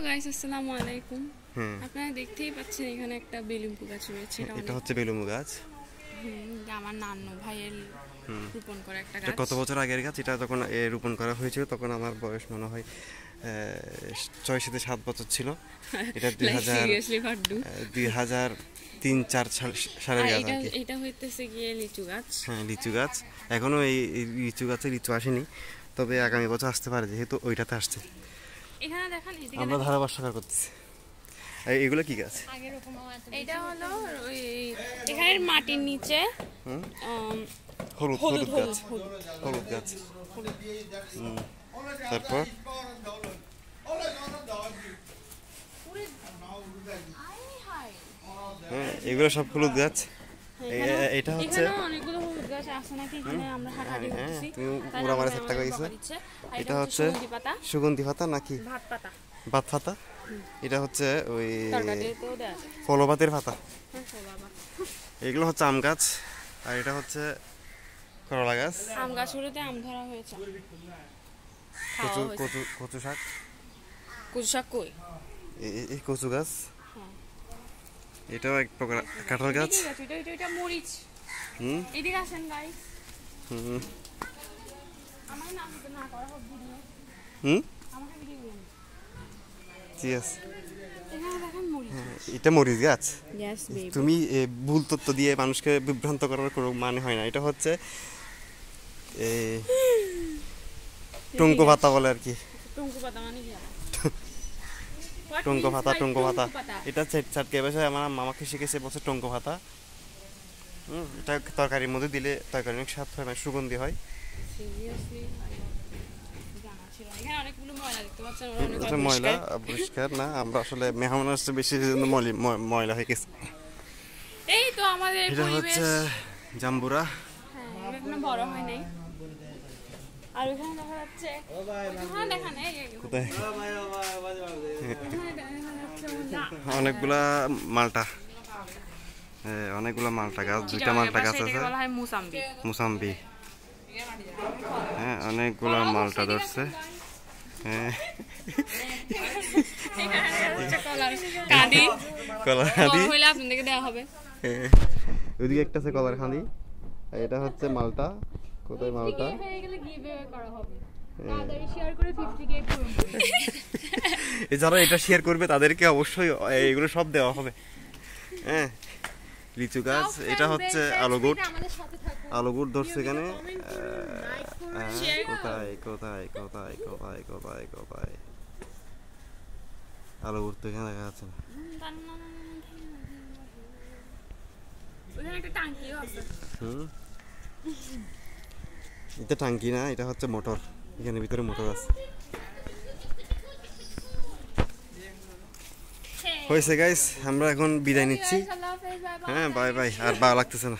Guys, আসসালামু আলাইকুম। আপনারা দেখতেই পাচ্ছেন এখানে একটা বেলুম্বু গাছ রয়েছে। এটা হচ্ছে বেলুম্বু গাছ। আমার নানু ভাইয়ের রোপণ করা একটা গাছ। কত বছর আগের গাছ এটা? যখন রোপণ করা হয়েছিল তখন আমার বয়স মনে হয় 6-7 বছর ছিল। এটা 2003-4 সালের গাছ। এটা হইতেছে গিয়ে লিচু গাছ। হ্যাঁ, লিচু গাছ। এখনো এই লিচু গাছে লিচু আসেনি, তবে আগামী বছর আসতে পারে, যেহেতু ওইটাতে আসছে। এখানে দেখেন, আমরা ধারাবর্ষাকার করতেছি। এগুলো কি গাছ? এটা হলো ওই এখানের মাটির নিচে হলুদ গাছ। হলুদ গাছ। তারপর এগুলো সব হলুদ গাছ। এটা হচ্ছে অনেকগুলো হলুদ গাছ আছে নাকি এখানে আমরা হাঁটাহাঁটি করতেছি। পুরো আমার একটা কইছে। এটা হচ্ছে সুগন্ধি পাতা নাকি ভাত পাতা? এটা হচ্ছে ওই ফলপাতের পাতা। এগুলো হচ্ছে আম গাছ, আর এটা হচ্ছে করলা গাছ। আম গাছগুলোতে আম ধরা হয়েছে। কচু শাক। কচু শাক কই? এই কচু গাছ। এটাও এক প্রকার কাঁঠাল গাছ। এটা মরিচ। এদিকে আসেন গাইস। আমার নাম না করা হোক ভিডিও। আমাকে ভিডিও দিন। ঠিক আছে। এখানে দেখেন মরিচ। এটা মরিচ গাছ। Yes baby. তুমি ভুল তথ্য দিয়ে মানুষকে বিভ্রান্ত করার কোনো মানে হয় না। এটা হচ্ছে টঙ্কো পাতা বলে আর কি। টঙ্কো পাতা মানে কি? টঙ্কো পাতা। এটা চাটকে ভাষায় আমার মামাকে শিখেছে, বলছে টঙ্কো পাতা। এটা তরকারির মধ্যে দিলে তরকারি অনেক স্বাদ হয়, সুগন্ধি হয়। ময়লা পরিষ্কার না, আমরা আসলে মেহমান আসছে বেশি, ময়লা হয়ে গেছে। এই তো আমাদের এটা হচ্ছে জাম্বুরা। হ্যাঁ, এখনো বড় হয় নাই। আর ওখানে দেখা যাচ্ছে অনেকগুলা মালটা। অনেকগুলা মালটা গাছ, 2টা মালটা গাছ আছে। মুসাম্বি। হ্যাঁ, অনেকগুলা মালটা ধরছে। ওইদিকে একটা আছে কলার খাঁদি। এটা হচ্ছে মালটা। কোথায় মালটা? যারা এটা শেয়ার করবে তাদেরকে অবশ্যই এগুলো সব দেওয়া হবে। হ্যাঁ, লিচু গাছ। এটা হচ্ছে আলুগুট। আলুগুট ধরছে এখানে। কোথায় আলুগুট তো এখানে দেখা যাচ্ছে না। এটা টাঙ্কি না, এটা হচ্ছে মোটর। এখানে ভিতরে মোটর আছে। হয়েছে গাইস, আমরা এখন বিদায় নিচ্ছি। হ্যাঁ, বাই বাই। আর ভালো লাগতেছে না।